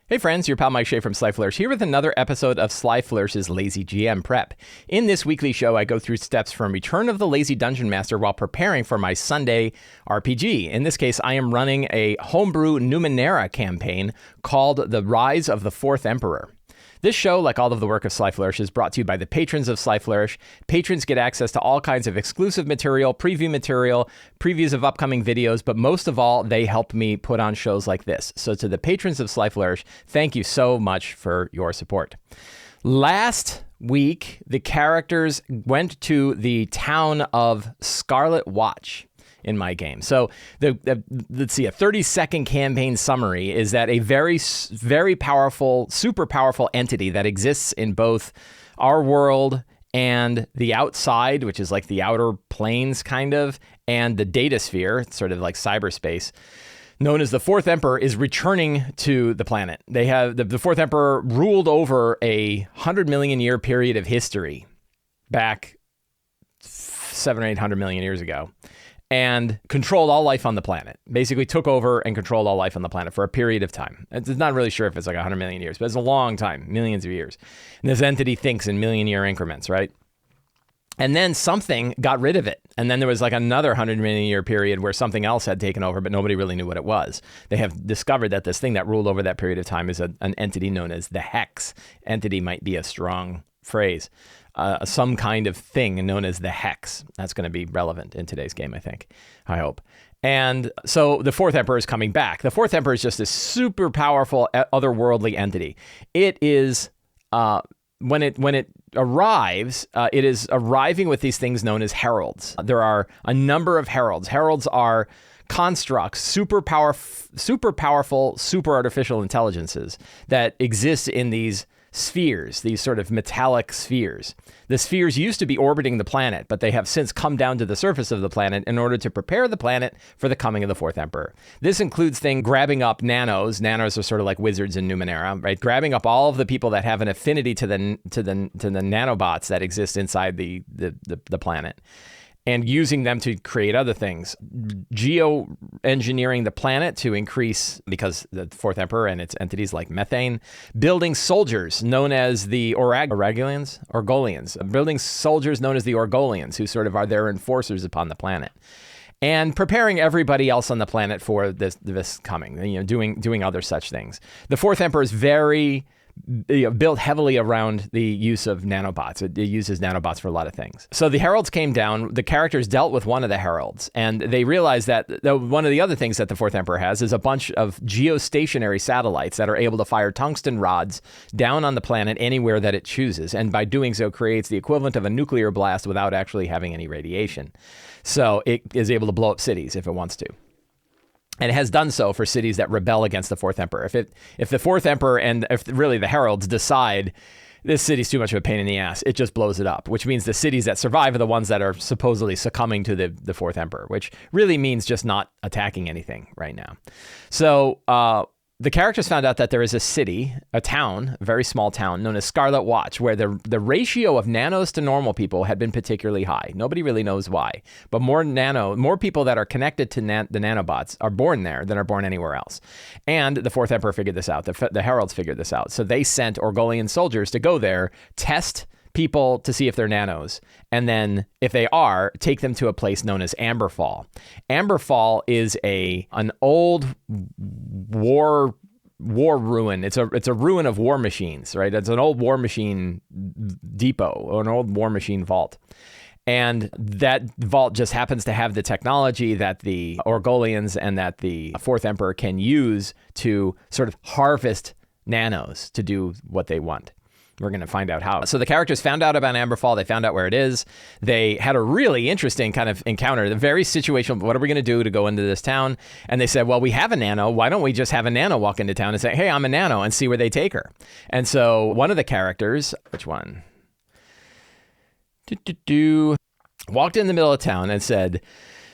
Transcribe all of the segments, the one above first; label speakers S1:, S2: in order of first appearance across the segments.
S1: Hey friends, your pal Mike Shea from Sly Flourish here with another episode of Sly Flourish's Lazy GM Prep. In this weekly show, I go through steps from Return of the Lazy Dungeon Master while preparing for my Sunday RPG. In this case, I am running a homebrew Numenera campaign called The Rise of the Fourth Emperor. This show, like all of the work of Sly Flourish, is brought to you by the patrons of Sly Flourish. Patrons get access to all kinds of exclusive material, previews of upcoming videos, but most of all, they help me put on shows like this. So to the patrons of Sly Flourish, thank you so much for your support. Last week, the characters went to the town of Scarlet Watch in my game. So let's see, a 30-second campaign summary is that a very powerful, super powerful entity that exists in both our world and the outside, which is like the outer planes kind of, and the data sphere, sort of like cyberspace, known as the Fourth Emperor, is returning to the planet. They have the Fourth Emperor ruled over a 100 million year period of history back 700 or 800 million years ago, and controlled all life on the planet. Basically took over and controlled all life on the planet for a period of time. It's not really sure if it's like 100 million years, but it's a long time, millions of years. And this entity thinks in million-year increments, right? And then something got rid of it. And then there was like another 100 million year period where something else had taken over, but nobody really knew what it was. They have discovered that this thing that ruled over that period of time is an entity known as the Hex. Entity might be a strong phrase. Some kind of thing known as the Hex. That's going to be relevant in today's game, I hope. And so the Fourth Emperor is coming back. The Fourth Emperor is just this super powerful otherworldly entity. It is, when it arrives, it is arriving with these things known as heralds. There are a number of heralds. Heralds are constructs, super powerful, super artificial intelligences that exist in these spheres, these sort of metallic spheres. The spheres used to be orbiting the planet, but they have since come down to the surface of the planet in order to prepare the planet for the coming of the Fourth Emperor. This includes things grabbing up nanos. Nanos are sort of like wizards in Numenera, right? Grabbing up all of the people that have an affinity to the nanobots that exist inside the planet, and using them to create other things. Geoengineering the planet to increase, because the Fourth Emperor and its entities like methane. Building soldiers known as the Orgolians. Building soldiers known as the Orgolians, who sort of are their enforcers upon the planet. And preparing everybody else on the planet for this coming, doing other such things. The Fourth Emperor is very built heavily around the use of nanobots. It uses nanobots for a lot of things. So the heralds came down, the characters dealt with one of the heralds, and they realized that one of the other things that the Fourth Emperor has is a bunch of geostationary satellites that are able to fire tungsten rods down on the planet anywhere that it chooses, and by doing so creates the equivalent of a nuclear blast without actually having any radiation. So it is able to blow up cities if it wants to. And it has done so for cities that rebel against the Fourth Emperor. If the Fourth Emperor and if really the heralds decide this city's too much of a pain in the ass, it just blows it up, which means the cities that survive are the ones that are supposedly succumbing to the Fourth Emperor, which really means just not attacking anything right now. So the characters found out that there is a town, a very small town known as Scarlet Watch, where the ratio of nanos to normal people had been particularly high. Nobody really knows why, but more people that are connected to the nanobots are born there than are born anywhere else. And the Fourth Emperor figured this out. The heralds figured this out. So they sent Orgolian soldiers to go there, test people to see if they're nanos, and then if they are, take them to a place known as Amberfall. Amberfall is an old war ruin. It's a ruin of war machines, right? It's an old war machine depot or an old war machine vault. And that vault just happens to have the technology that the Orgolians and that the Fourth Emperor can use to sort of harvest nanos to do what they want. We're going to find out how. So the characters found out about Amberfall. They found out where it is. They had a really interesting kind of encounter, the very situational, what are we going to do to go into this town? And they said, well, we have a nano. Why don't we just have a nano walk into town and say, hey, I'm a nano, and see where they take her? And so one of the characters, which one? Walked in the middle of town and said,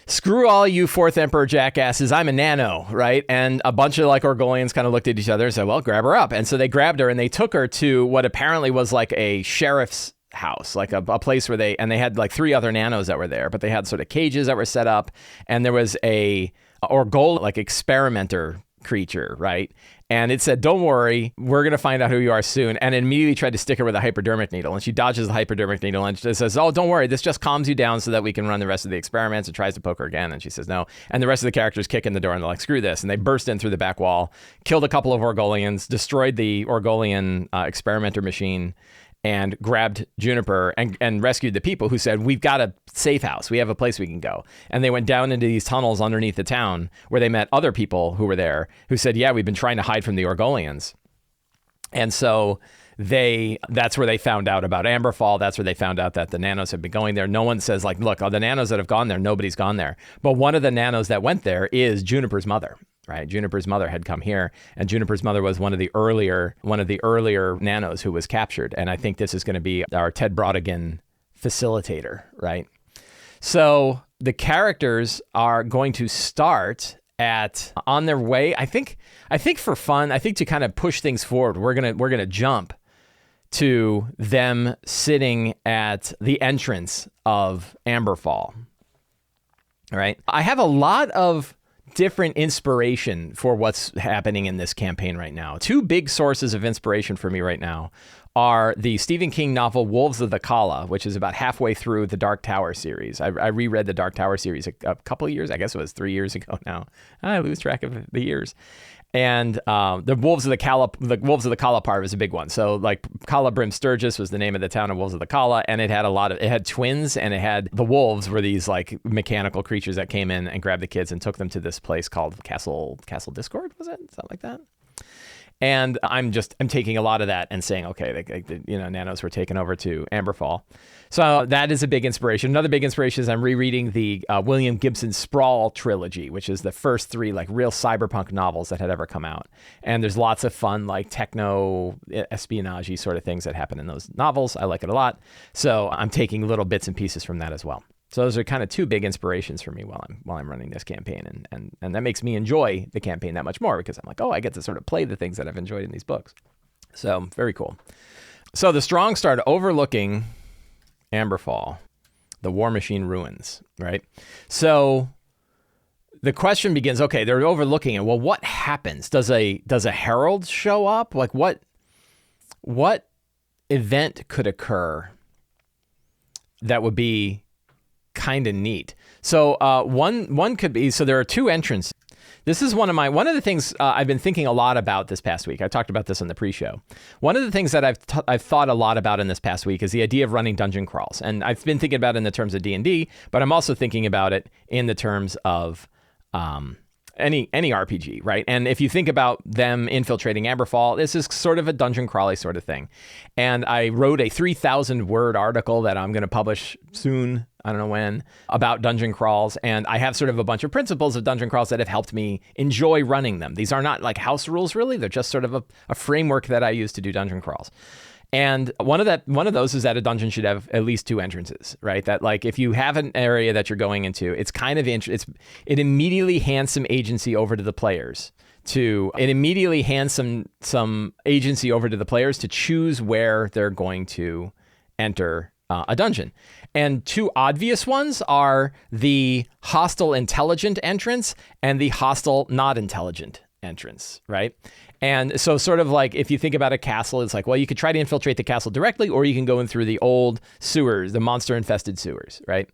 S1: screw all you Fourth Emperor jackasses, I'm a nano, right? And a bunch of like Orgolians kind of looked at each other and said, well, grab her up. And so they grabbed her and they took her to what apparently was like a sheriff's house, like a place where they had like 3 other nanos that were there, but they had sort of cages that were set up, and there was a Orgol, like experimenter creature, right? And it said, don't worry, we're going to find out who you are soon. And it immediately tried to stick her with a hypodermic needle. And she dodges the hypodermic needle and it says, oh, don't worry, this just calms you down so that we can run the rest of the experiments. And tries to poke her again. And she says no. And the rest of the characters kick in the door and they're like, screw this. And they burst in through the back wall, killed a couple of Orgolians, destroyed the Orgolian experimenter machine, and grabbed Juniper and rescued the people who said, we've got a safe house. We have a place we can go. And they went down into these tunnels underneath the town where they met other people who were there who said, yeah, we've been trying to hide from the Orgolians. And so that's where they found out about Amberfall. That's where they found out that the nanos had been going there. No one says like, look, the nanos that have gone there, nobody's gone there. But one of the nanos that went there is Juniper's mother. Right, Juniper's mother had come here, and Juniper's mother was one of the earlier nanos who was captured. And I think this is going to be our Ted Brodigan facilitator, right? So the characters are going to start on their way. I think for fun, I think to kind of push things forward, we're gonna jump to them sitting at the entrance of Amberfall. All right, I have a lot of different inspiration for what's happening in this campaign right now. Two big sources of inspiration for me right now are the Stephen King novel Wolves of the Kala, which is about halfway through the Dark Tower series. I reread the Dark Tower series a couple of years, I guess it was 3 years ago now. I lose track of the years. And the Wolves of the Kala part was a big one. So like Kala Brim Sturgis was the name of the town of Wolves of the Kala, and it had twins, and it had the wolves were these like mechanical creatures that came in and grabbed the kids and took them to this place called Castle Discord, was it? Something like that. And I'm taking a lot of that and saying, okay, nanos were taken over to Amberfall. So that is a big inspiration. Another big inspiration is I'm rereading the William Gibson Sprawl trilogy, which is the first three like real cyberpunk novels that had ever come out. And there's lots of fun like techno espionage sort of things that happen in those novels. I like it a lot. So I'm taking little bits and pieces from that as well. So those are kind of two big inspirations for me while I'm running this campaign, and that makes me enjoy the campaign that much more because I'm like, oh, I get to sort of play the things that I've enjoyed in these books. So very cool. So the Strong start overlooking Amberfall, the War Machine ruins, right? So the question begins, okay, they're overlooking it. Well, what happens? Does a herald show up? Like what event could occur that would be kind of neat? So one could be, so there are two entrances. This is one of the things I've been thinking a lot about this past week. I talked about this on the pre-show. One of the things that I've thought a lot about in this past week is the idea of running dungeon crawls. And I've been thinking about it in the terms of D&D, but I'm also thinking about it in the terms of any RPG, right? And if you think about them infiltrating Amberfall, this is sort of a dungeon crawly sort of thing. And I wrote a 3,000 word article that I'm going to publish soon, I don't know when, about dungeon crawls. And I have sort of a bunch of principles of dungeon crawls that have helped me enjoy running them. These are not like house rules, really. They're just sort of a framework that I use to do dungeon crawls. And one of those is that a dungeon should have at least two entrances, right? That like if you have an area that you're going into, it's kind of it immediately hands some agency over to the players to choose where they're going to enter a dungeon. And two obvious ones are the hostile intelligent entrance and the hostile not intelligent entrance, right? And so sort of like if you think about a castle, it's like, well, you could try to infiltrate the castle directly, or you can go in through the old sewers, the monster-infested sewers, right?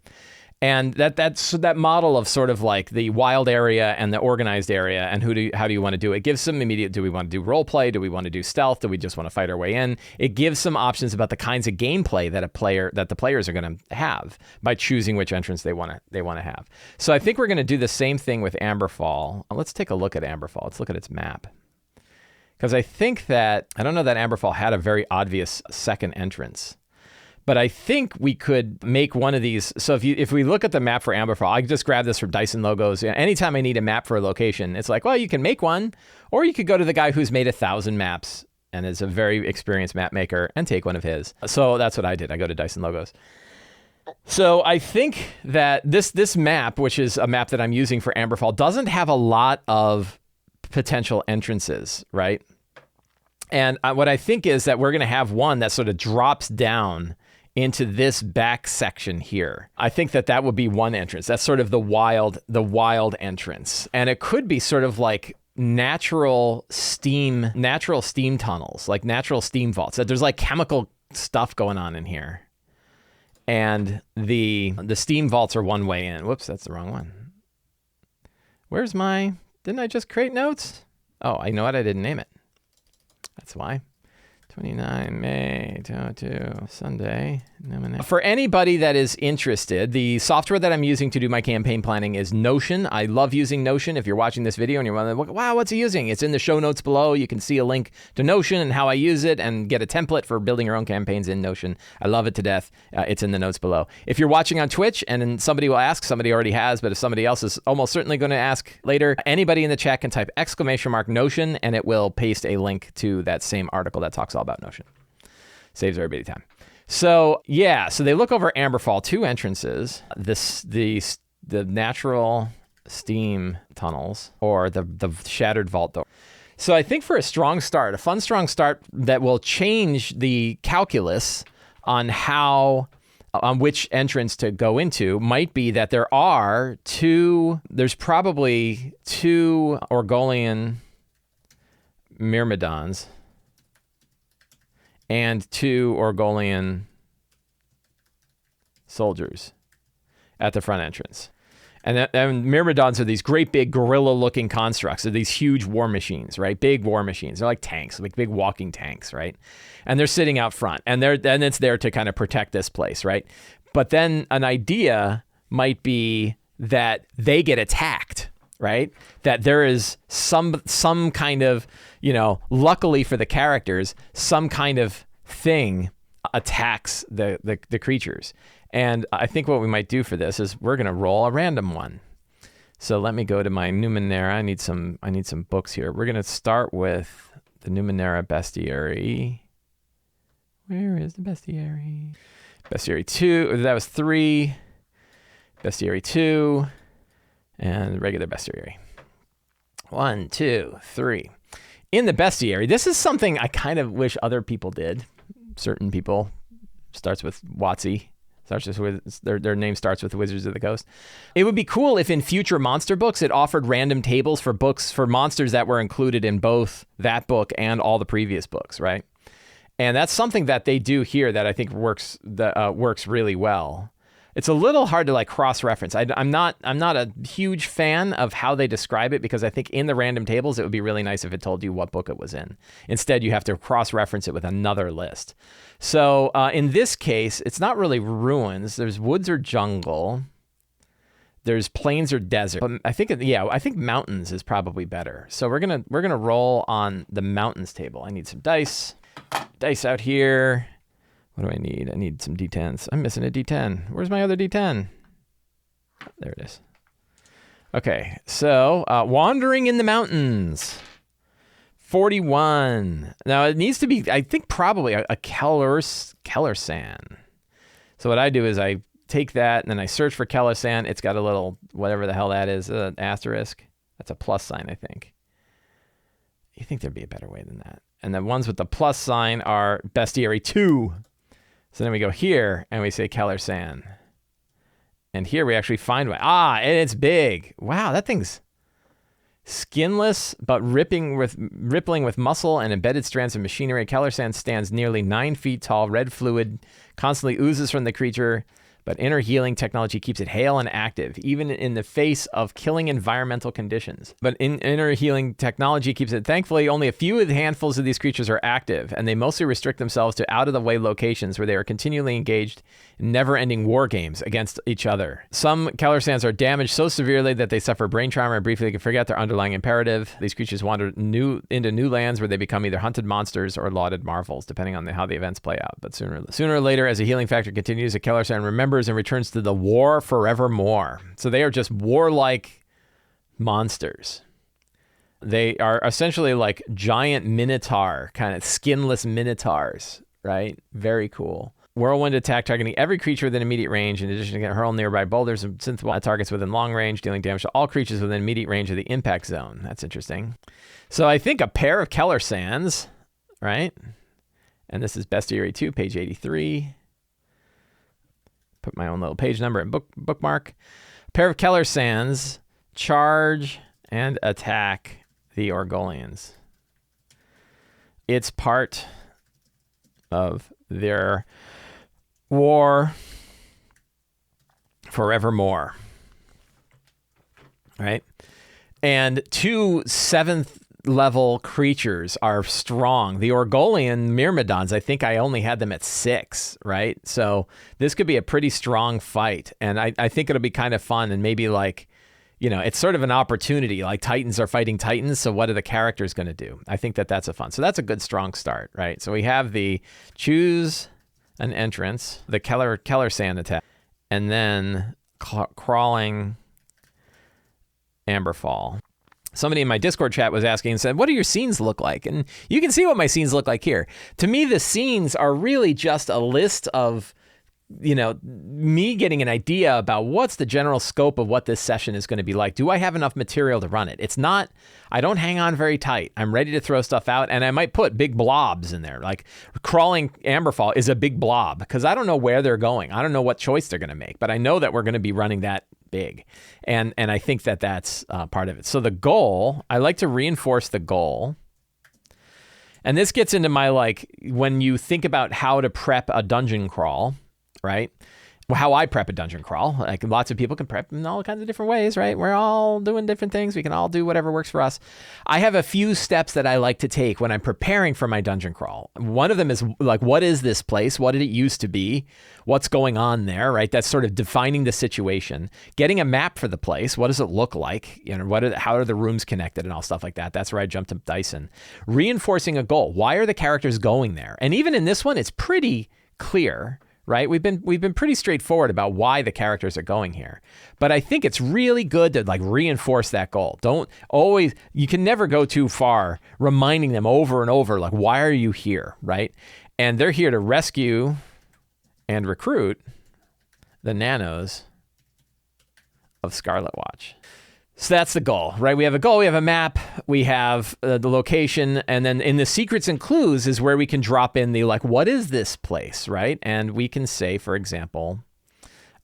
S1: And that's that model of sort of like the wild area and the organized area, and how do you want to do it? It gives some immediate, do we want to do role play? Do we want to do stealth? Do we just want to fight our way in? It gives some options about the kinds of gameplay that the players are going to have by choosing which entrance they want to have. So I think we're going to do the same thing with Amberfall. Let's take a look at Amberfall. Let's look at its map. Because I don't know that Amberfall had a very obvious second entrance. But I think we could make one of these. So if we look at the map for Amberfall, I just grab this from Dyson Logos. Anytime I need a map for a location, it's like, well, you can make one, or you could go to the guy who's made 1,000 maps and is a very experienced map maker and take one of his. So that's what I did. I go to Dyson Logos. So I think that this map, which is a map that I'm using for Amberfall, doesn't have a lot of potential entrances, right? And what I think is that we're going to have one that sort of drops down into this back section here. I think that would be one entrance. That's sort of the wild entrance. And it could be sort of like natural steam tunnels, like natural steam vaults. That there's like chemical stuff going on in here. And the steam vaults are one way in. Whoops, that's the wrong one. Didn't I just create notes? Oh, I know what, I didn't name it. That's why. 29 May 2022, Sunday. For anybody that is interested, the software that I'm using to do my campaign planning is Notion. I love using Notion. If you're watching this video and you're wondering, wow, what's he using? It's in the show notes below. You can see a link to Notion and how I use it and get a template for building your own campaigns in Notion. I love it to death. It's in the notes below. If you're watching on Twitch and somebody will ask, somebody already has, but if somebody else is almost certainly going to ask later, anybody in the chat can type !Notion and it will paste a link to that same article that talks all about Notion. Saves everybody time. So yeah, so they look over Amberfall, 2 entrances, the natural steam tunnels or the shattered vault door. So I think for a strong start, a fun strong start that will change the calculus on which entrance to go into might be that there's probably 2 Orgolian Myrmidons and 2 Orgolian soldiers at the front entrance. And Myrmidons are these great big gorilla-looking constructs. They're these huge war machines, right? Big war machines. They're like tanks, like big walking tanks, right? And they're sitting out front. And it's there to kind of protect this place, right? But then an idea might be that they get attacked, right? That there is some kind of, luckily for the characters, some kind of thing attacks the creatures. And I think what we might do for this is we're going to roll a random one. So let me go to my Numenera. I need some books here. We're going to start with the Numenera Bestiary. Where is the Bestiary? Bestiary 2. That was 3. Bestiary 2. And regular Bestiary. 1, 2, 3. In the Bestiary, this is something I kind of wish other people did. Certain people. Starts with WotC. Their name starts with Wizards of the Coast. It would be cool if in future monster books it offered random tables for monsters that were included in both that book and all the previous books, right? And that's something that they do here that I think works really well. It's a little hard to cross-reference. I'm not a huge fan of how they describe it because I think in the random tables it would be really nice if it told you what book it was in. Instead, you have to cross-reference it with another list. So in this case, it's not really ruins. There's woods or jungle. There's plains or desert. But I think mountains is probably better. So we're gonna roll on the mountains table. I need some dice. Dice out here. What do I need? I need some D10s. I'm missing a D10. Where's my other D10? There it is. Okay, so wandering in the mountains. 41. Now it needs to be, I think, probably a Kellersan. So what I do is I take that and then I search for Kellersan. It's got a little, whatever the hell that is, asterisk. That's a plus sign, I think. You think there'd be a better way than that. And the ones with the plus sign are Bestiary 2. So then we go here and we say Kellersan. And here we actually find one. And it's big. Wow, that thing's skinless, but rippling with muscle and embedded strands of machinery. Kellersan stands nearly 9 feet tall. Red fluid constantly oozes from the creature, but inner healing technology keeps it hale and active, even in the face of killing environmental conditions. But inner healing technology keeps it. Thankfully, only a few of the handfuls of these creatures are active, and they mostly restrict themselves to out-of-the-way locations where they are continually engaged in never-ending war games against each other. Some Kellersans are damaged so severely that they suffer brain trauma and briefly can forget their underlying imperative. These creatures wander into new lands where they become either hunted monsters or lauded marvels, depending on how the events play out. But sooner or later, as the healing factor continues, a Kellersan remembers and returns to the war forevermore. So they are just warlike monsters. They are essentially like giant minotaur, kind of skinless minotaurs, right? Very cool. Whirlwind attack targeting every creature within immediate range. In addition, to hurl nearby boulders and synth targets within long range, dealing damage to all creatures within immediate range of the impact zone. That's interesting. So I think a pair of Kellersans, right? And this is Bestiary 2, page 83. Put my own little page number and bookmark. A pair of Kellersans charge and attack the Orgolians. It's part of their war forevermore. Right? And 2 7th level creatures are strong. The Orgolian Myrmidons, I think I only had them at 6, right? So this could be a pretty strong fight. And I think it'll be kind of fun, and maybe like, it's sort of an opportunity. Like Titans are fighting Titans, so what are the characters going to do? I think that's a fun. So that's a good strong start, right? So we have the choose an entrance, the Keller Sand attack, and then crawling Amberfall. Somebody in my Discord chat was asking and said, what do your scenes look like? And you can see what my scenes look like here. To me, the scenes are really just a list of, me getting an idea about what's the general scope of what this session is going to be like. Do I have enough material to run it? It's not, I don't hang on very tight. I'm ready to throw stuff out, and I might put big blobs in there. Like crawling Amberfall is a big blob because I don't know where they're going. I don't know what choice they're going to make, but I know that we're going to be running that big. And I think that that's part of it. So the goal, I like to reinforce the goal. And this gets into my, when you think about how to prep a dungeon crawl, right? How I prep a dungeon crawl. Like lots of people can prep in all kinds of different ways, right? We're all doing different things. We can all do whatever works for us. I have a few steps that I like to take when I'm preparing for my dungeon crawl. One of them is like, what is this place? What did it used to be? What's going on there, right? That's sort of defining the situation. Getting a map for the place. What does it look like? How are the rooms connected and all stuff like that? That's where I jump to Dyson. Reinforcing a goal. Why are the characters going there? And even in this one, it's pretty clear. Right? We've been pretty straightforward about why the characters are going here. But I think it's really good to reinforce that goal. You can never go too far reminding them over and over, why are you here, right? And they're here to rescue and recruit the nanos of Scarlet Watch. So that's the goal, right? We have a goal, we have a map, we have the location, and then in the secrets and clues is where we can drop in the, what is this place, right? And we can say, for example,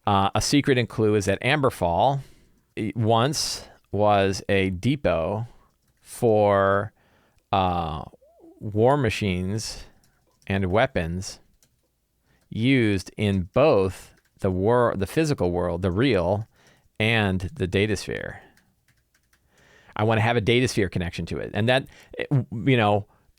S1: a secret and clue is that Amberfall once was a depot for war machines and weapons used in both the physical world, the real, and the datasphere. I want to have a datasphere connection to it. And that,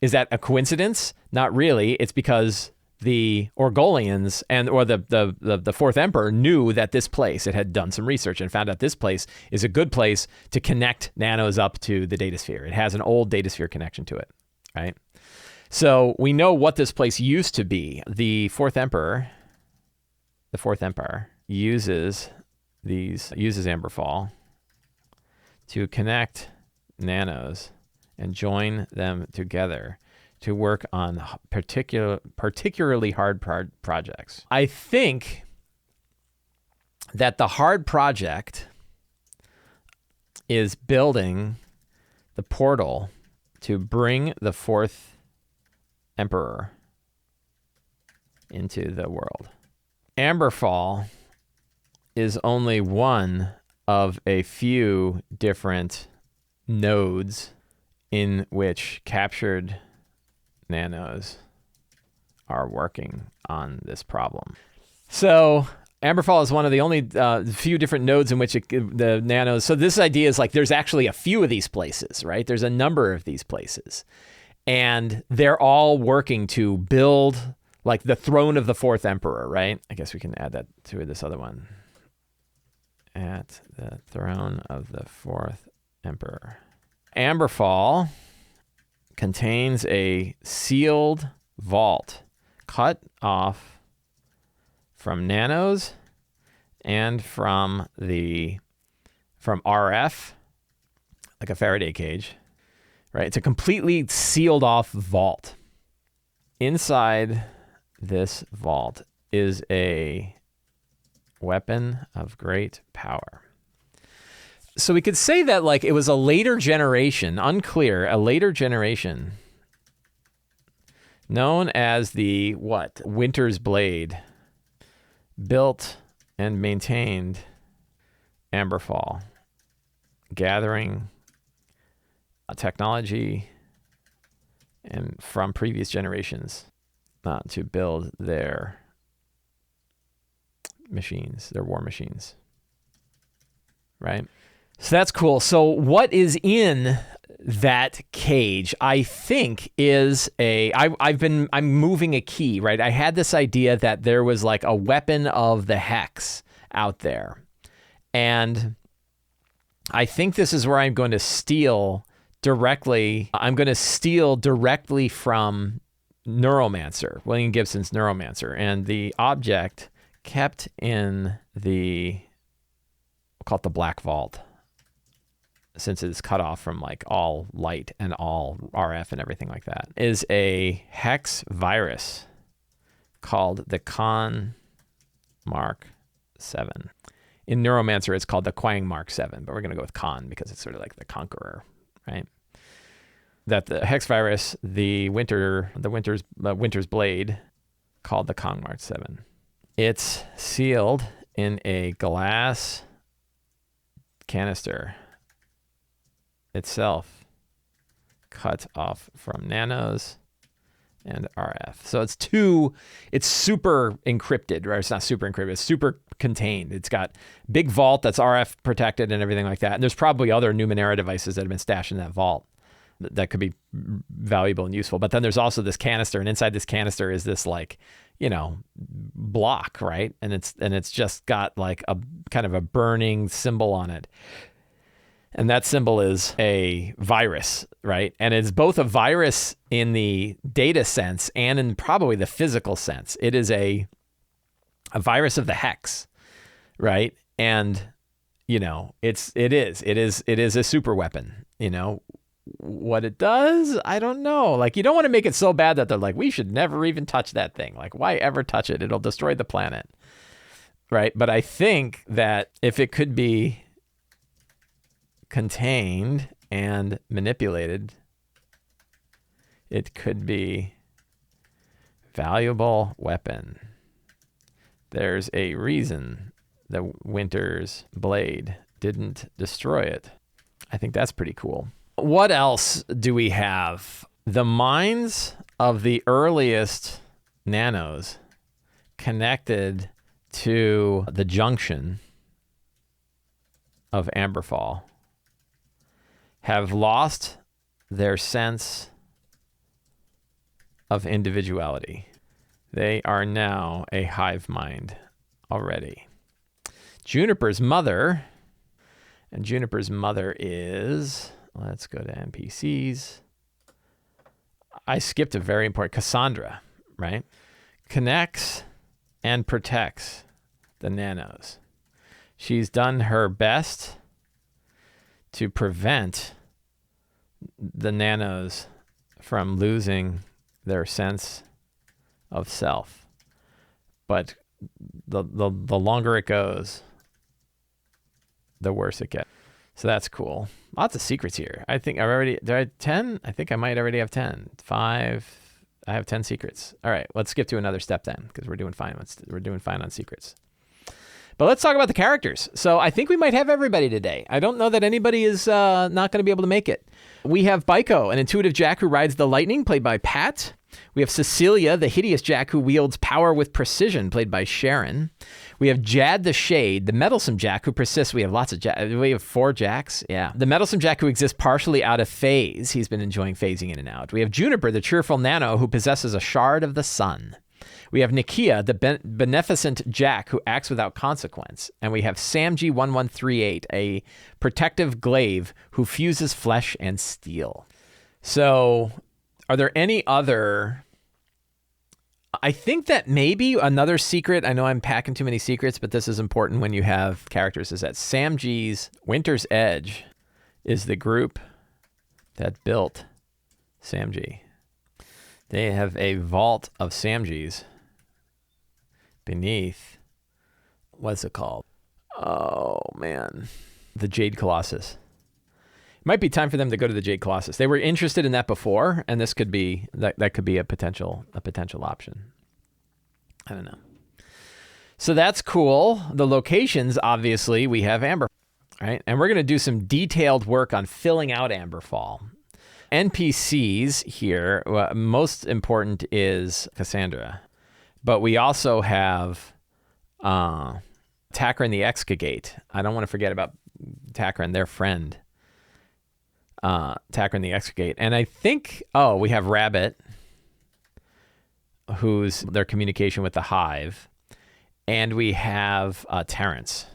S1: is that a coincidence? Not really. It's because the Orgolians or the Fourth Emperor knew that this place, it had done some research and found out this place is a good place to connect nanos up to the datasphere. It has an old datasphere connection to it, right? So we know what this place used to be. The Fourth Emperor uses Amberfall to connect nanos and join them together to work on particularly hard projects. I think that the hard project is building the portal to bring the Fourth Emperor into the world. Amberfall is only one of a few different nodes in which captured nanos are working on this problem. So Amberfall is one of the only few different nodes in which the nanos... So this idea is there's actually a few of these places, right? There's a number of these places. And they're all working to build the throne of the Fourth Emperor, right? I guess we can add that to this other one. At the throne of the Fourth Emperor. Amberfall contains a sealed vault cut off from nanos and from RF, like a Faraday cage, right? It's a completely sealed off vault. Inside this vault is a weapon of great power. So we could say that it was a later generation, unclear, a later generation known as the Winter's Blade built and maintained Amberfall, gathering technology and from previous generations to build their machines, their war machines, right? So that's cool. So what is in that cage, I think, is I'm moving a key, right? I had this idea that there was like a weapon of the hex out there. And I think this is where I'm going to steal directly. I'm going to steal directly from Neuromancer, William Gibson's Neuromancer. And the object kept in we'll call it the Black Vault, since it's cut off from like all light and all RF and everything like that, is a hex virus called the Con Mark 7. In Neuromancer, it's called the Quang Mark 7, but we're going to go with Con because it's sort of like the Conqueror, right? That the hex virus, the Winter's Blade, called the Con Mark 7. It's sealed in a glass canister itself, cut off from nanos and RF. So it's super encrypted, right? It's not super encrypted, it's super contained. It's got big vault that's RF protected and everything like that. And there's probably other Numenera devices that have been stashed in that vault that could be valuable and useful. But then there's also this canister, and inside this canister is this like, block, right? And it's just got like a kind of a burning symbol on it. And that symbol is a virus, right? And it's both a virus in the data sense and in probably the physical sense. It is a virus of the hex, right? And it is a super weapon. What it does, I don't know. Like, you don't want to make it so bad that they're like, we should never even touch that thing. Like, why ever touch it? It'll destroy the planet, right? But I think that if it could be contained and manipulated, it could be valuable weapon. There's a reason the Winter's Blade didn't destroy it. I think that's pretty cool. What else do we have? The minds of the earliest nanos connected to the junction of Amberfall have lost their sense of individuality. They are now a hive mind already. Juniper's mother, and Juniper's mother is, let's go to NPCs. I skipped a very important, Cassandra, right? Connects and protects the nanos. She's done her best to prevent the nanos from losing their sense of self. But the longer it goes, the worse it gets. So that's cool. Lots of secrets here. I think did I have 10? I think I might already have 10. 5. I have 10 secrets. All right, let's skip to another step then, because we're doing fine. We're doing fine on secrets. But let's talk about the characters. So I think we might have everybody today. I don't know that anybody is not going to be able to make it. We have Baiko, an intuitive Jack who rides the lightning, played by Pat. We have Cecilia, the hideous Jack who wields power with precision, played by Sharon. We have Jad the Shade, the meddlesome Jack who persists. We have lots of we have 4 Jacks. Yeah. The meddlesome Jack who exists partially out of phase. He's been enjoying phasing in and out. We have Juniper, the cheerful nano who possesses a shard of the sun. We have Nikia, the beneficent Jack who acts without consequence. And we have Samji1138, a protective glaive who fuses flesh and steel. So are there any other... I think that maybe another secret, I know I'm packing too many secrets, but this is important when you have characters, is that Samji's Winter's Edge is the group that built Samji. They have a vault of Samjis beneath, what's it called? Oh, man. The Jade Colossus. It might be time for them to go to the Jade Colossus. They were interested in that before, and this could be, that could be a potential option. I don't know. So that's cool. The locations, obviously, we have Amber, right? And we're going to do some detailed work on filling out Amberfall. NPCs here, most important is Cassandra. But we also have Tacker and the Excagate. I don't want to forget about Tacker and their friend, Tacker and the Excagate. And I think, we have Rabbit, who's their communication with the Hive. And we have Terrence.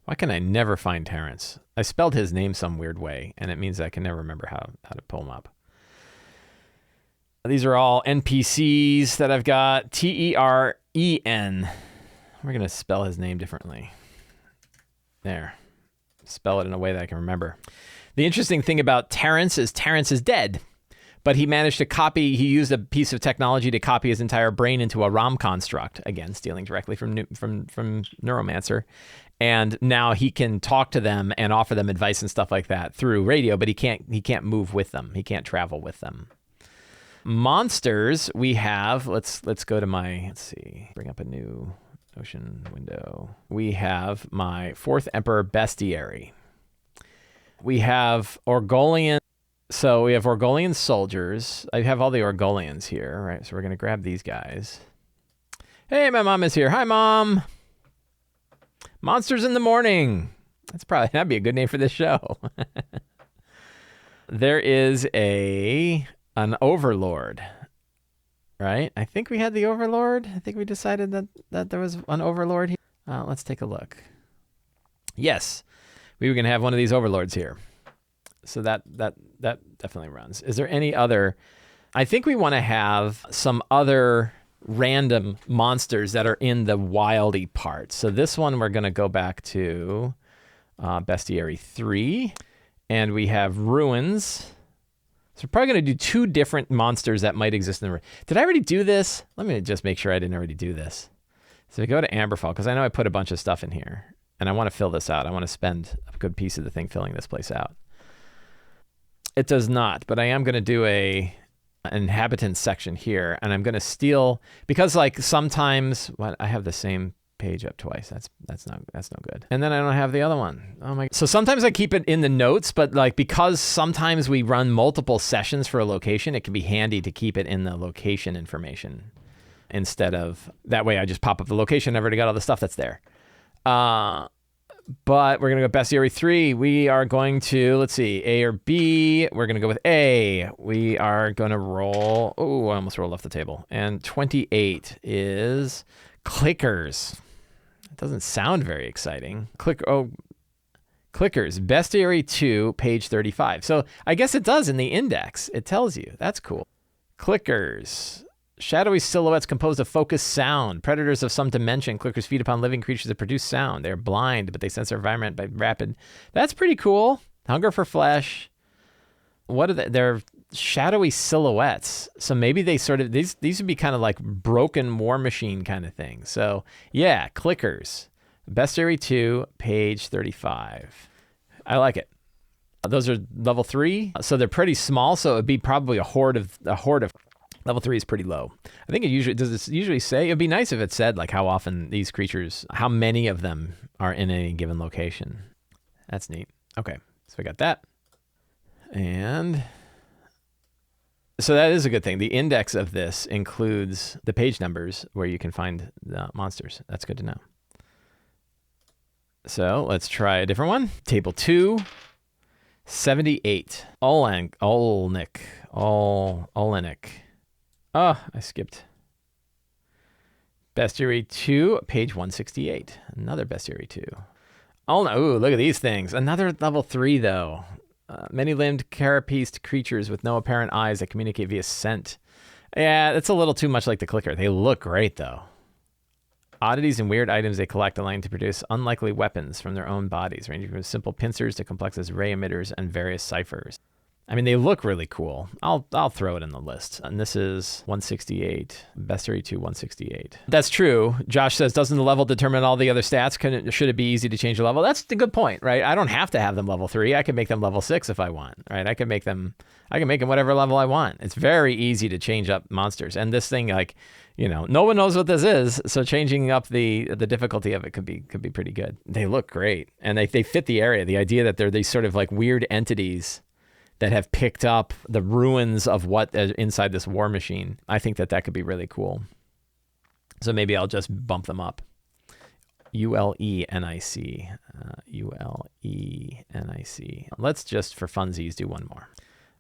S1: Why can I never find Terrence? I spelled his name some weird way, and it means I can never remember how to pull him up. These are all NPCs that I've got. Teren. We're going to spell his name differently. There. Spell it in a way that I can remember. The interesting thing about Terrence is dead, but he managed to he used a piece of technology to copy his entire brain into a ROM construct. Again, stealing directly from Neuromancer. And now he can talk to them and offer them advice and stuff like that through radio, but he can't move with them. He can't travel with them. Monsters, we have, let's go to bring up a new Notion window. We have my fourth Emperor Bestiary. We have Orgolian. So we have Orgolian soldiers. I have all the Orgolians here, right? So we're going to grab these guys. Hey, my mom is here. Hi, Mom. Monsters in the Morning. That'd be a good name for this show. There is an Overlord, right? I think we had the Overlord. I think we decided that there was an Overlord here. Let's take a look. Yes, we were going to have one of these Overlords here. So that definitely runs. Is there any other? I think we want to have some other random monsters that are in the wildy part. So this one we're going to go back to Bestiary 3, and we have Ruins. So we're probably going to do two different monsters that might exist in the... Did I already do this? Let me just make sure I didn't already do this. So we go to Amberfall, because I know I put a bunch of stuff in here, and I want to fill this out. I want to spend a good piece of the thing filling this place out. It does not, but I am going to do an inhabitants section here, and I'm going to steal, because like sometimes I have the same page up twice. That's no good. And then I don't have the other one. Oh my. So sometimes I keep it in the notes, but like because sometimes we run multiple sessions for a location, it can be handy to keep it in the location information instead of that way I just pop up the location. I've already got all the stuff that's there. But we're going to go Bestiary 3. We are going to, let's see, A or B. We're going to go with A. We are going to roll. Oh, I almost rolled off the table. And 28 is Clickers. It doesn't sound very exciting. Clickers. Bestiary 2, page 35. So I guess it does in the index. It tells you. That's cool. Clickers. Shadowy silhouettes composed of focused sound. Predators of some dimension. Clickers feed upon living creatures that produce sound. They're blind, but they sense their environment by rapid. That's pretty cool. Hunger for flesh. What are they? They're shadowy silhouettes. So maybe they sort of, these would be kind of like broken war machine kind of thing. So yeah, Clickers. Bestiary 2, page 35. I like it. Those are level 3. So they're pretty small. So it'd be probably a horde of Level 3 is pretty low. I think does it usually say? It'd be nice if it said like how often these creatures, how many of them are in any given location. That's neat. Okay, so we got that. And so that is a good thing. The index of this includes the page numbers where you can find the monsters. That's good to know. So let's try a different one. Table 2, 78. Olenek. Oh, I skipped. Bestiary 2, page 168. Another Bestiary 2. Oh, no. Ooh, look at these things. Another level 3, though. Many-limbed, carapaced creatures with no apparent eyes that communicate via scent. Yeah, that's a little too much like the clicker. They look great, though. Oddities and weird items they collect align to produce unlikely weapons from their own bodies, ranging from simple pincers to complex as ray emitters and various ciphers. I mean, they look really cool. I'll throw it in the list. And this is 168. Bestiary 2, 168. That's true. Josh says, doesn't the level determine all the other stats? Should it be easy to change the level? That's a good point, right? I don't have to have them level 3. I can make them level 6 if I want, right? I can make them whatever level I want. It's very easy to change up monsters. And this thing, like, you know, no one knows what this is, so changing up the difficulty of it could be pretty good. They look great. And they fit the area. The idea that they're these sort of like weird entities that have picked up the ruins of what inside this war machine. I think that could be really cool. So maybe I'll just bump them up. ULENIC. ULENIC. Let's just, for funsies, do one more.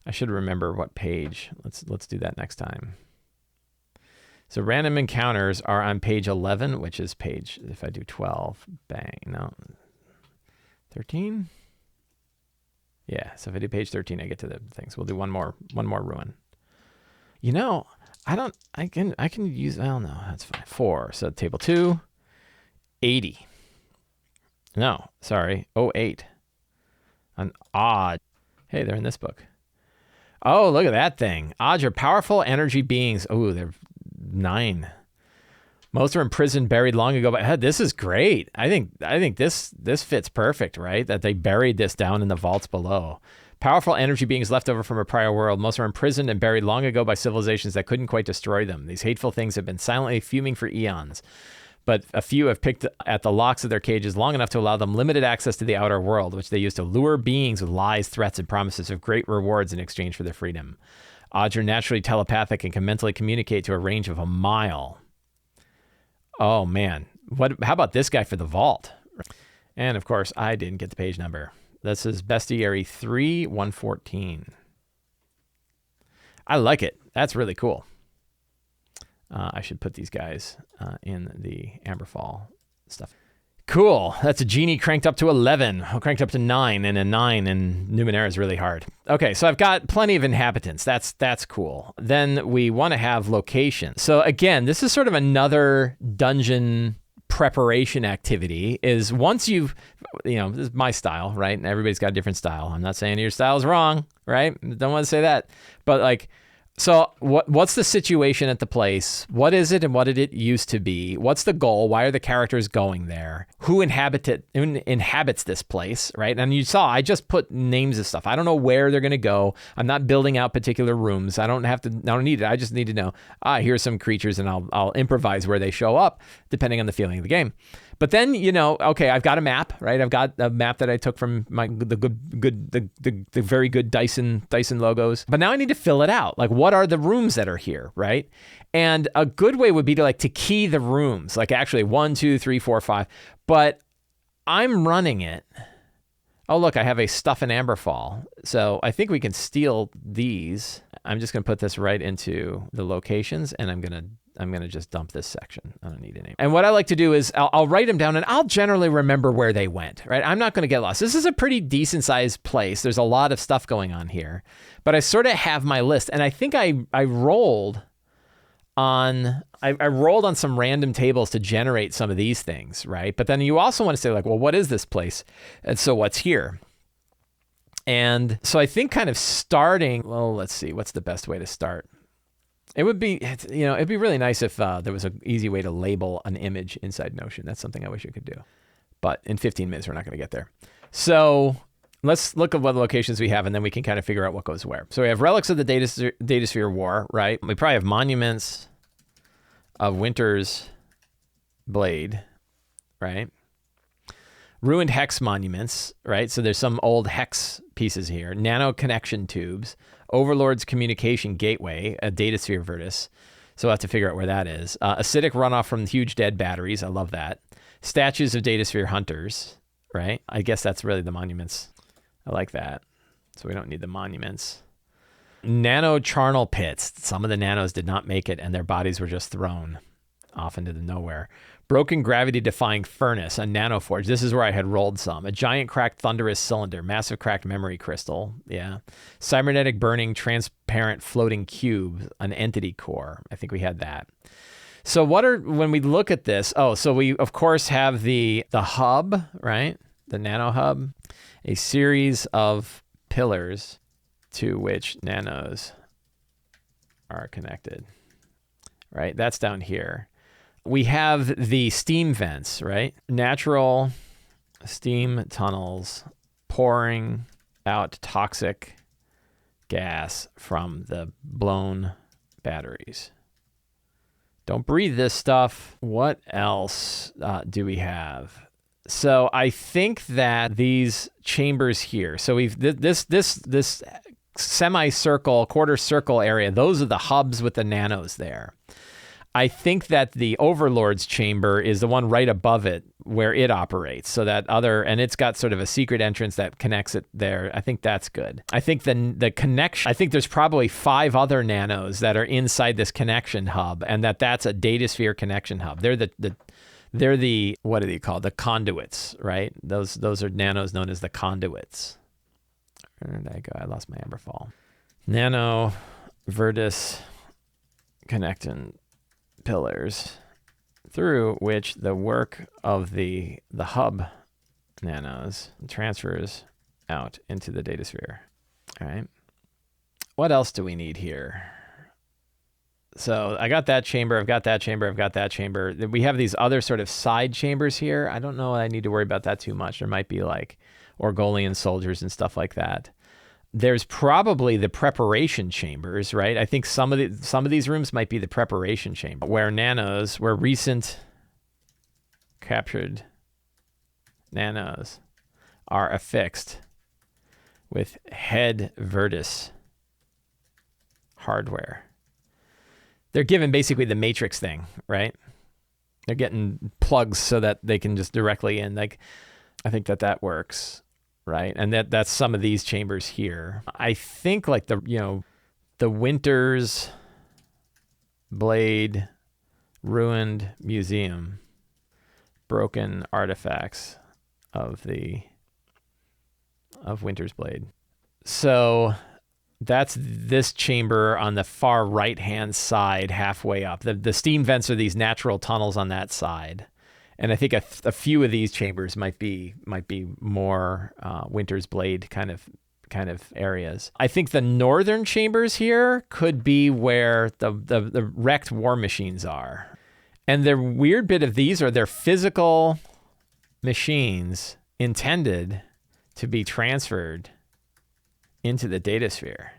S1: I should remember what page. Let's do that next time. So random encounters are on page 11, which is page, if I do 12, bang, no. 13? Yeah, so if I do page 13, I get to the things. We'll do one more ruin. You know, I can use, well, no, that's fine. 4, so table 2, 80. No, sorry, 08. An odd. Hey, they're in this book. Oh, look at that thing. Odds are powerful energy beings. Oh, they're 9. Most are imprisoned, buried long ago. But this is great. I think this fits perfect, right? That they buried this down in the vaults below. Powerful energy beings left over from a prior world. Most are imprisoned and buried long ago by civilizations that couldn't quite destroy them. These hateful things have been silently fuming for eons. But a few have picked at the locks of their cages long enough to allow them limited access to the outer world, which they use to lure beings with lies, threats, and promises of great rewards in exchange for their freedom. Odds are naturally telepathic and can mentally communicate to a range of a mile. Oh, man. How about this guy for the vault? And, of course, I didn't get the page number. This is Bestiary 3, 114. I like it. That's really cool. I should put these guys in the Amberfall stuff. Cool. That's a genie cranked up to 11. Cranked up to 9, and a 9 in Numenera is really hard. Okay, so I've got plenty of inhabitants. That's cool. Then we want to have location. So again, this is sort of another dungeon preparation activity. Is once you've, this is my style, right? And everybody's got a different style. I'm not saying your style is wrong, right? Don't want to say that. But like, so what's the situation at the place? What is it and what did it used to be? What's the goal? Why are the characters going there? Who inhabits this place, right? And you saw, I just put names of stuff. I don't know where they're going to go. I'm not building out particular rooms. I don't need it. I just need to know, here's some creatures, and I'll improvise where they show up depending on the feeling of the game. But then, okay, I've got a map, right? I've got a map that I took from the very good Dyson logos. But now I need to fill it out. Like, what are the rooms that are here, right? And a good way would be to key the rooms, like actually 1, 2, 3, 4, 5. But I'm running it. Oh, look, I have a Stuff and Amberfall. So I think we can steal these. I'm just going to put this right into the locations, and I'm going to just dump this section. I don't need a name. And what I like to do is I'll write them down, and I'll generally remember where they went, right? I'm not going to get lost. This is a pretty decent sized place. There's a lot of stuff going on here, but I sort of have my list. And I think I rolled on some random tables to generate some of these things, right? But then you also want to say, like, well, what is this place? And so what's here? And so I think kind of starting, well, let's see, what's the best way to start? It would be, it'd be really nice if there was an easy way to label an image inside Notion. That's something I wish I could do. But in 15 minutes, we're not going to get there. So let's look at what locations we have, and then we can kind of figure out what goes where. So we have Relics of the Datasphere War, right? We probably have Monuments of Winter's Blade, right? Ruined Hex Monuments, right? So there's some old Hex pieces here. Nano Connection Tubes. Overlord's Communication Gateway, a Datasphere Virtus. So we'll have to figure out where that is. Acidic runoff from huge dead batteries. I love that. Statues of Datasphere Hunters, right? I guess that's really the monuments. I like that. So we don't need the monuments. Nano charnel pits. Some of the nanos did not make it, and their bodies were just thrown off into the nowhere. Broken gravity-defying furnace, a nanoforge. This is where I had rolled some. A giant cracked thunderous cylinder, massive cracked memory crystal. Yeah. Cybernetic burning, transparent floating cube, an entity core. I think we had that. So when we look at this, so we, of course, have the hub, right? The nano hub. A series of pillars to which nanos are connected, right? That's down here. We have the steam vents, right? Natural steam tunnels pouring out toxic gas from the blown batteries. Don't breathe this stuff. What else do we have? So I think that these chambers here. So we've this semicircle, quarter circle area, those are the hubs with the nanos there. I think that the Overlord's chamber is the one right above it where it operates. So that and it's got sort of a secret entrance that connects it there. I think that's good. I think the connection, I think there's probably 5 other nanos that are inside this connection hub, and that's a datasphere connection hub. They're the what are they called? The conduits, right? Those are nanos known as the conduits. Where did I go? I lost my Amberfall. Nano Vertis connecting pillars through which the work of the hub nanos transfers out into the datasphere. All right. What else do we need here? So I got that chamber. I've got that chamber. I've got that chamber. We have these other sort of side chambers here. I don't know. I need to worry about that too much. There might be like Orgolian soldiers and stuff like that. There's probably the preparation chambers, right? I think some of these rooms might be the preparation chamber where recent captured nanos are affixed with head Vertis hardware. They're given basically the Matrix thing, right? They're getting plugs so that they can just directly in. Like, I think that works. Right. And that's some of these chambers here. I think like the Winter's Blade ruined museum, broken artifacts of Winter's Blade. So that's this chamber on the far right-hand side, halfway up. The steam vents are these natural tunnels on that side. And I think a few of these chambers might be more Winter's Blade kind of areas. I think the northern chambers here could be where the wrecked war machines are. And the weird bit of these are they're physical machines intended to be transferred into the datasphere.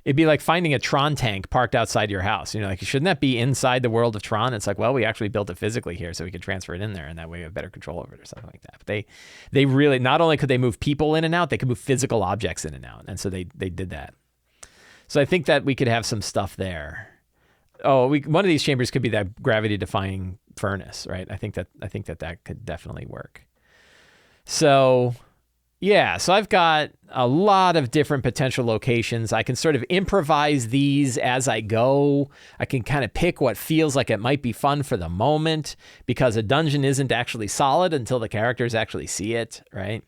S1: It'd be like finding a Tron tank parked outside your house. You know, like, shouldn't that be inside the world of Tron? It's like, well, we actually built it physically here so we can transfer it in there, and that way we have better control over it or something like that. But they really, not only could they move people in and out, they could move physical objects in and out. And so they did that. So I think that we could have some stuff there. Oh, one of these chambers could be that gravity-defying furnace, right? I think that could definitely work. So yeah, so I've got a lot of different potential locations. I can sort of improvise these as I go. I can kind of pick what feels like it might be fun for the moment, because a dungeon isn't actually solid until the characters actually see it, right?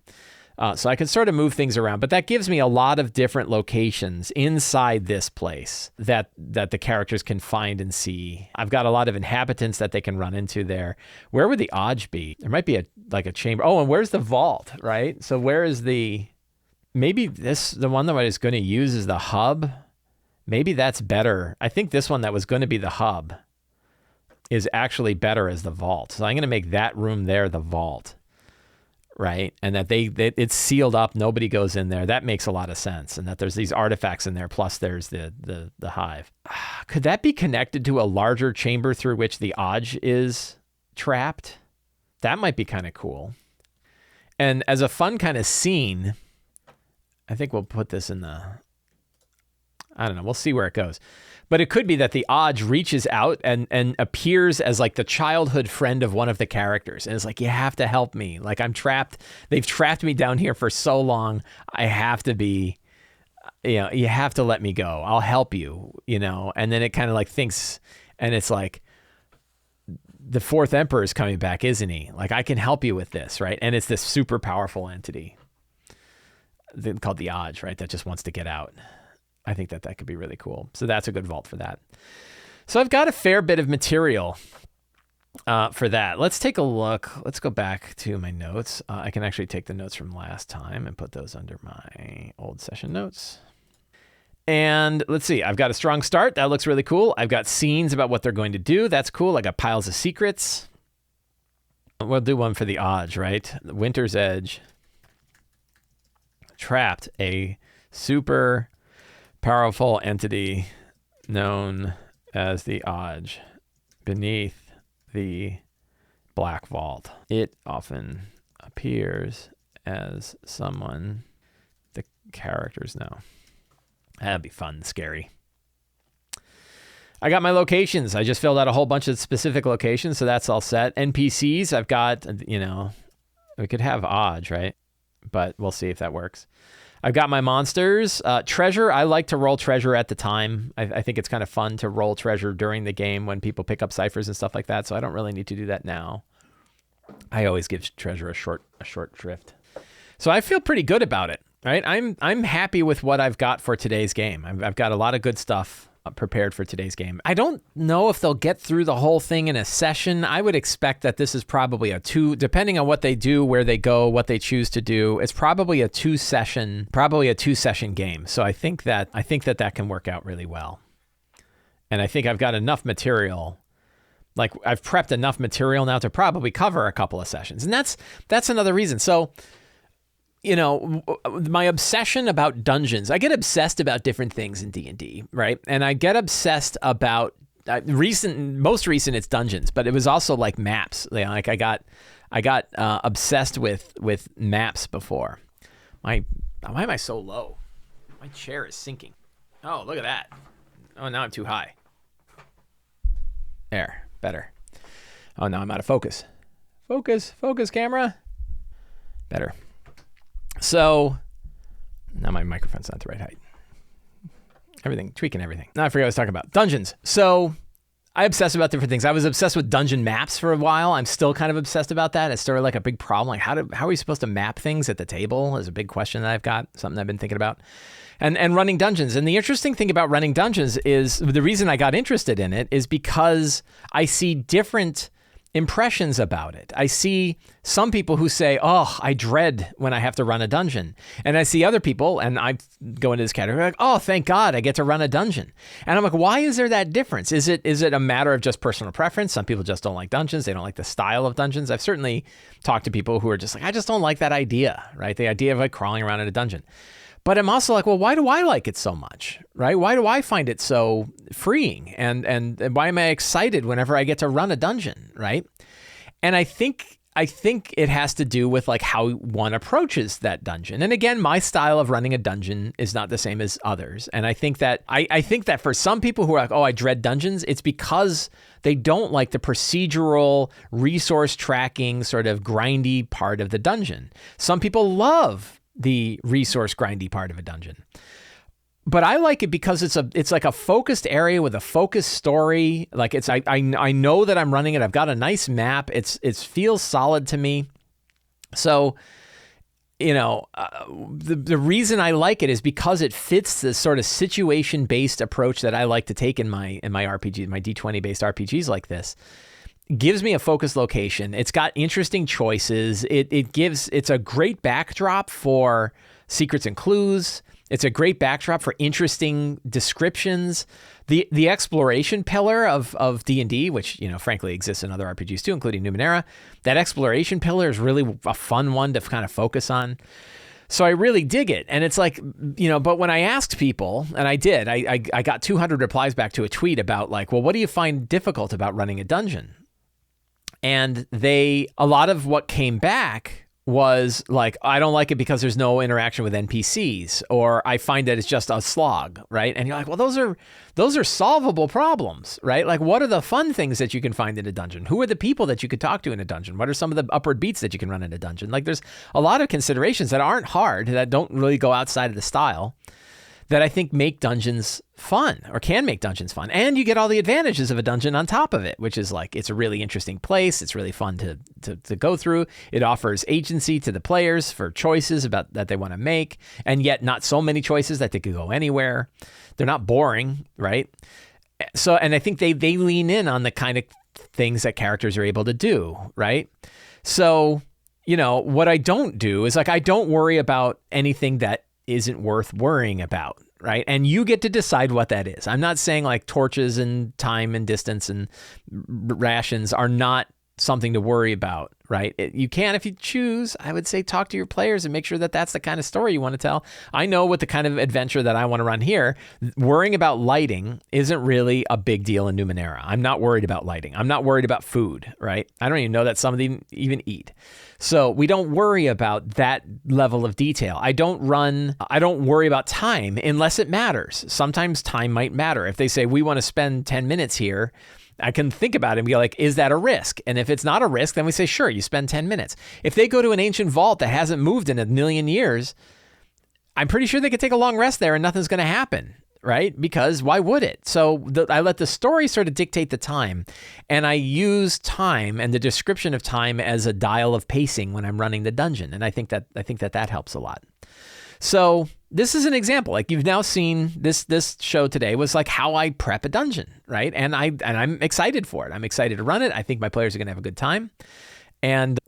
S1: So I can sort of move things around, but that gives me a lot of different locations inside this place that the characters can find and see. I've got a lot of inhabitants that they can run into there. Where would the Odge be? There might be a chamber. Oh, and where's the vault, right? So where is maybe the one that I was going to use is the hub. Maybe that's better. I think this one that was going to be the hub is actually better as the vault. So I'm going to make that room there the vault. Right, and that it's sealed up, nobody goes in there. That makes a lot of sense, and that there's these artifacts in there. Plus, there's the hive. Could that be connected to a larger chamber through which the Odge is trapped? That might be kind of cool. And as a fun kind of scene, I think we'll put this in I don't know. We'll see where it goes. But it could be that the Odge reaches out and appears as like the childhood friend of one of the characters. And it's like, you have to help me. Like, I'm trapped. They've trapped me down here for so long. I have to be, you have to let me go. I'll help you, And then it kind of like thinks, and it's like, the fourth emperor is coming back, isn't he? Like, I can help you with this, right? And it's this super powerful entity called the Odge, right? That just wants to get out. I think that could be really cool. So that's a good vault for that. So I've got a fair bit of material for that. Let's take a look. Let's go back to my notes. I can actually take the notes from last time and put those under my old session notes. And let's see. I've got a strong start. That looks really cool. I've got scenes about what they're going to do. That's cool. I got piles of secrets. We'll do one for the Odge, right? Winter's Edge. Trapped a super powerful entity known as the Odge beneath the Black Vault. It often appears as someone the characters know. That'd be fun and scary. I got my locations. I just filled out a whole bunch of specific locations, so that's all set. NPCs, I've got, we could have odds, right? But we'll see if that works. I've got my monsters. Treasure, I like to roll treasure at the time. I think it's kind of fun to roll treasure during the game when people pick up ciphers and stuff like that, so I don't really need to do that now. I always give treasure a short shrift. So I feel pretty good about it, right? I'm happy with what I've got for today's game. I've got a lot of good stuff prepared for today's game. I don't know if they'll get through the whole thing in a session. I would expect that this is probably depending on what they do, where they go, what they choose to do, it's probably a two session game. So I think that can work out really well. And I think I've got enough material. Like I've prepped enough material now to probably cover a couple of sessions. And that's another reason. So, my obsession about dungeons, I get obsessed about different things in D&D, right? And I get obsessed about most recent it's dungeons, but it was also like maps. Like I got obsessed with maps before. Why am I so low? My chair is sinking. Oh, look at that. Oh, now I'm too high. There, better. Oh, now I'm out of focus. Focus, camera. Better. So now my microphone's not the right height. Tweaking everything. Now I forget what I was talking about. Dungeons. So I obsess about different things. I was obsessed with dungeon maps for a while. I'm still kind of obsessed about that. It's sort of like a big problem. Like how are we supposed to map things at the table is a big question that I've got, something I've been thinking about. And running dungeons. And the interesting thing about running dungeons is the reason I got interested in it is because I see different impressions about it. I see some people who say, oh, I dread when I have to run a dungeon. And I see other people, and I go into this category, like, oh, thank God I get to run a dungeon. And I'm like, why is there that difference? Is it a matter of just personal preference? Some people just don't like dungeons. They don't like the style of dungeons. I've certainly talked to people who are just like, I just don't like that idea, right? The idea of like crawling around in a dungeon. But I'm also like, well, why do I like it so much, right? Why do I find it so freeing? And why am I excited whenever I get to run a dungeon, right? And I think it has to do with like how one approaches that dungeon. And again, my style of running a dungeon is not the same as others. And I think that for some people who are like, oh, I dread dungeons, it's because they don't like the procedural resource tracking sort of grindy part of the dungeon. Some people love the resource grindy part of a dungeon. But I like it because it's like a focused area with a focused story. Like I know that I'm running it. I've got a nice map. It feels solid to me. So, the reason I like it is because it fits this sort of situation-based approach that I like to take in my RPG, my D20-based RPGs like this. Gives me a focused location. It's got interesting choices. It's a great backdrop for secrets and clues. It's a great backdrop for interesting descriptions. The exploration pillar of D&D, which, frankly exists in other RPGs too, including Numenera, that exploration pillar is really a fun one to kind of focus on. So I really dig it. And it's like, but when I asked people, and I did, I got 200 replies back to a tweet about like, well, what do you find difficult about running a dungeon? And a lot of what came back was like, I don't like it because there's no interaction with NPCs, or I find that it's just a slog, right? And you're like, well, those are solvable problems, right? Like, what are the fun things that you can find in a dungeon? Who are the people that you could talk to in a dungeon? What are some of the upward beats that you can run in a dungeon? Like, there's a lot of considerations that aren't hard, that don't really go outside of the style, that I think make dungeons fun, or can make dungeons fun. And you get all the advantages of a dungeon on top of it, which is like, it's a really interesting place. It's really fun to go through. It offers agency to the players for choices that they want to make, and yet not so many choices that they could go anywhere. They're not boring, right? So, and I think they lean in on the kind of things that characters are able to do, right? So, what I don't do is like, I don't worry about anything that isn't worth worrying about, right? And you get to decide what that is. I'm not saying like torches and time and distance and rations are not something to worry about, right? You can if you choose. I would say talk to your players and make sure that that's the kind of story you want to tell. I know with the kind of adventure that I want to run here, worrying about lighting isn't really a big deal in Numenera. I'm not worried about lighting. I'm not worried about food, right? I don't even know that some of them even eat. So we don't worry about that level of detail. I don't worry about time unless it matters. Sometimes time might matter. If they say we want to spend 10 minutes here, I can think about it and be like, is that a risk? And if it's not a risk, then we say, sure, you spend 10 minutes. If they go to an ancient vault that hasn't moved in a million years, I'm pretty sure they could take a long rest there and nothing's going to happen, right? Because why would it? So I let the story sort of dictate the time, and I use time and the description of time as a dial of pacing when I'm running the dungeon. And I think that helps a lot. So this is an example. Like you've now seen this show today was like how I prep a dungeon, right? And I'm excited for it. I'm excited to run it. I think my players are going to have a good time. And,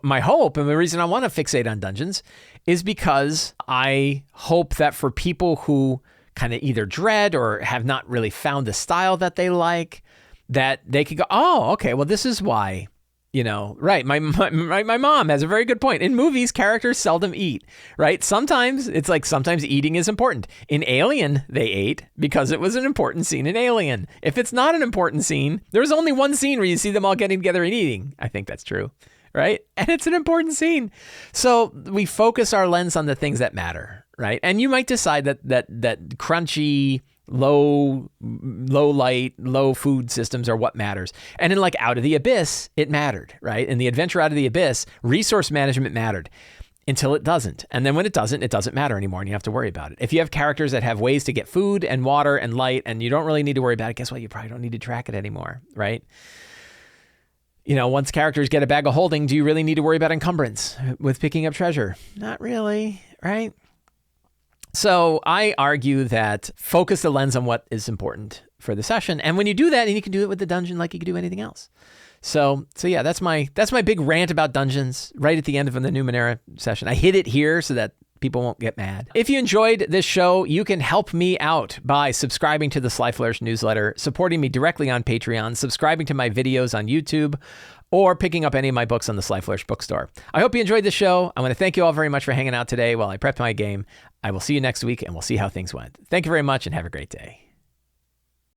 S1: my hope and the reason I want to fixate on dungeons is because I hope that for people who kind of either dread or have not really found the style that they like, that they could go, oh, okay, well, this is why. Right. My mom has a very good point. In movies, characters seldom eat, right? Sometimes eating is important. In Alien, they ate because it was an important scene in Alien. If it's not an important scene, there's only one scene where you see them all getting together and eating. I think that's true, right? And it's an important scene. So we focus our lens on the things that matter, right? And you might decide that crunchy, low light, low food systems are what matters. And in like Out of the Abyss, it mattered, right? In the adventure Out of the Abyss, resource management mattered until it doesn't. And then when it doesn't matter anymore and you have to worry about it. If you have characters that have ways to get food and water and light and you don't really need to worry about it, guess what? You probably don't need to track it anymore, right? Once characters get a bag of holding, do you really need to worry about encumbrance with picking up treasure? Not really, right? So I argue that focus the lens on what is important for the session. And when you do that, and you can do it with the dungeon like you can do anything else. So yeah, that's my big rant about dungeons right at the end of the Numenera session. I hid it here so that people won't get mad. If you enjoyed this show, you can help me out by subscribing to the Sly Flourish newsletter, supporting me directly on Patreon, subscribing to my videos on YouTube, or picking up any of my books on the Sly Flourish bookstore. I hope you enjoyed the show. I want to thank you all very much for hanging out today while I prepped my game. I will see you next week, and we'll see how things went. Thank you very much, and have a great day.